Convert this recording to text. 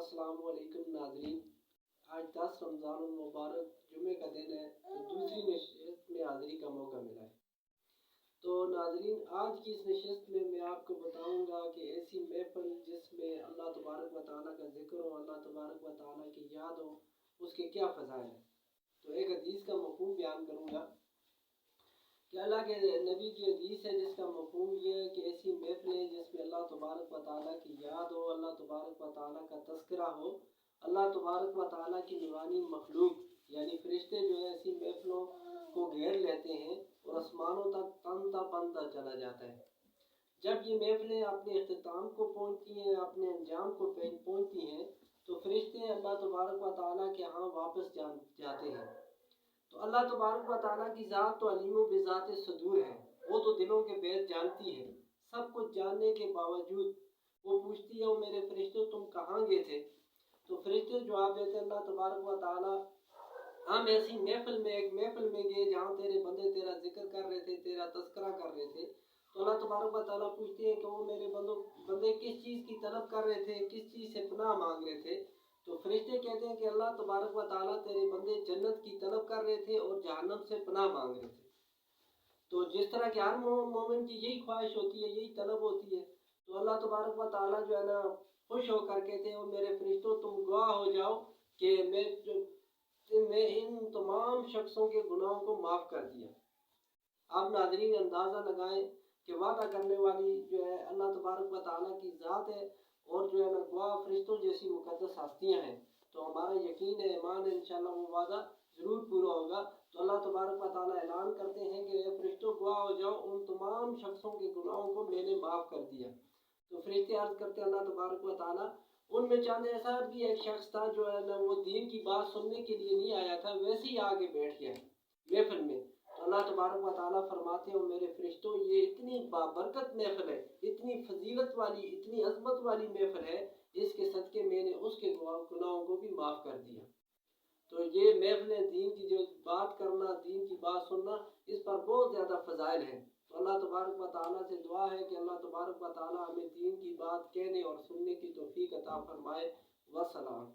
अस्सलाम वालेकुम नाज़रीन। आज 10 रमज़ान मुबारक जुमे का दिन है, तो दूसरी नशिस्त में हाज़िरी का मौका मिला है। तो नाज़रीन, आज की इस नशिस्त में मैं आपको बताऊंगा कि ऐसी महफिल जिसमें अल्लाह तबारक व तआला का जिक्र हो, अल्लाह तबारक व तआला की याद हो, उसके क्या फ़ज़ाइल हैं। तो एक हदीस का मफ़हूम बयान करूँगा कि अल्लाह के नबी की हदीस है जिसका मफ़हूम ये है कि ऐसी महफिलें जिसमें अल्लाह तबारक व तआला की याद हो, अल्लाह तबारक व तआला का तज़किरा हो, अल्लाह तबारक व तआला की नूरानी मखलूक यानी फरिश्ते जो है ऐसी महफिलों को घेर लेते हैं और आसमानों तक तनता बनता चला जाता है। जब ये महफिलें अपने अख्तिताम को पहुँचती हैं, अपने अंजाम को पहुँचती हैं, तो फरिश्ते अल्लाह तबारक व तआला के यहाँ वापस जाते हैं। तो अल्लाह तबारक व तआला की ज़ात तो अलीम बिज़ात सदूर है, वो तो दिलों के भेद जानती है। सब कुछ जानने के बावजूद वो पूछती है, वो मेरे फरिश्तों तुम कहाँ गए थे? तो फरिश्ते जवाब देते हैं, अल्लाह तबारक व तआला हम ऐसी एक महफिल में गए जहाँ तेरे बंदे तेरा जिक्र कर रहे थे, तेरा तज़किरा कर रहे थे। तो अल्लाह तबारक व तआला पूछते हैं कि वो मेरे बंदे किस चीज़ की तलब कर रहे थे, किस चीज़ से पनाह मांग रहे थे? तो फरिश्ते कहते हैं कि अल्लाह तबारक व तआला तेरे बंदे जन्नत की तलब कर रहे थे और जहन्नम से पनाह मांग रहे थे। तो जिस तरह के हर मोमिन की यही ख्वाहिश होती है, यही तलब होती है। तो अल्लाह तबारक व तआला जो है ना खुश होकर कहते हैं, मेरे फरिश्तों तुम गवाह हो जाओ कि मैं इन तमाम शख्सों के गुनाहों को माफ़ कर दिया। आप नाज़रीन अंदाज़ा लगाएं कि वादा करने वाली जो है अल्लाह तबारक व तआला की ज़ात है और जो है ना गवाह फरिश्तों जैसी मुक़द्दस हस्तियाँ हैं। तो हमारा यकीन है, ईमान है, इंशाअल्लाह वो वादा ज़रूर पूरा होगा। तो अल्लाह तबारक व तआला ऐलान करते हैं कि फरिश्तों गवाह हो जाओ, उन तमाम शख्सों के गुनाहों को मैंने माफ़ कर दिया। तो फरिश्ते अर्ज़ करते हैं अल्लाह तबारक व तआला उनमें चंद ऐसा भी एक शख्स था जो है ना वो दीन की बात सुनने के लिए नहीं आया था, वैसे ही आगे बैठ गया महफिल में। तो अल्लाह तबारक व तआला फरमाते हो मेरे फरिश्तों ये इतनी बाबरकत महफिल है, इतनी फजीलत वाली, इतनी अजमत वाली महफिल है, इसके सदके मैंने उसके गुनाहों को भी माफ़ कर दिया। तो ये महफिलें दीन की जो बात करना, दीन की बात सुनना, इस पर बहुत ज़्यादा फ़ज़ाइल है। तो अल्लाह तबारक व तआला से दुआ है कि अल्लाह तबारक व तआला हमें दीन की बात कहने और सुनने की तौफीक अता फरमाए। वस्सलाम।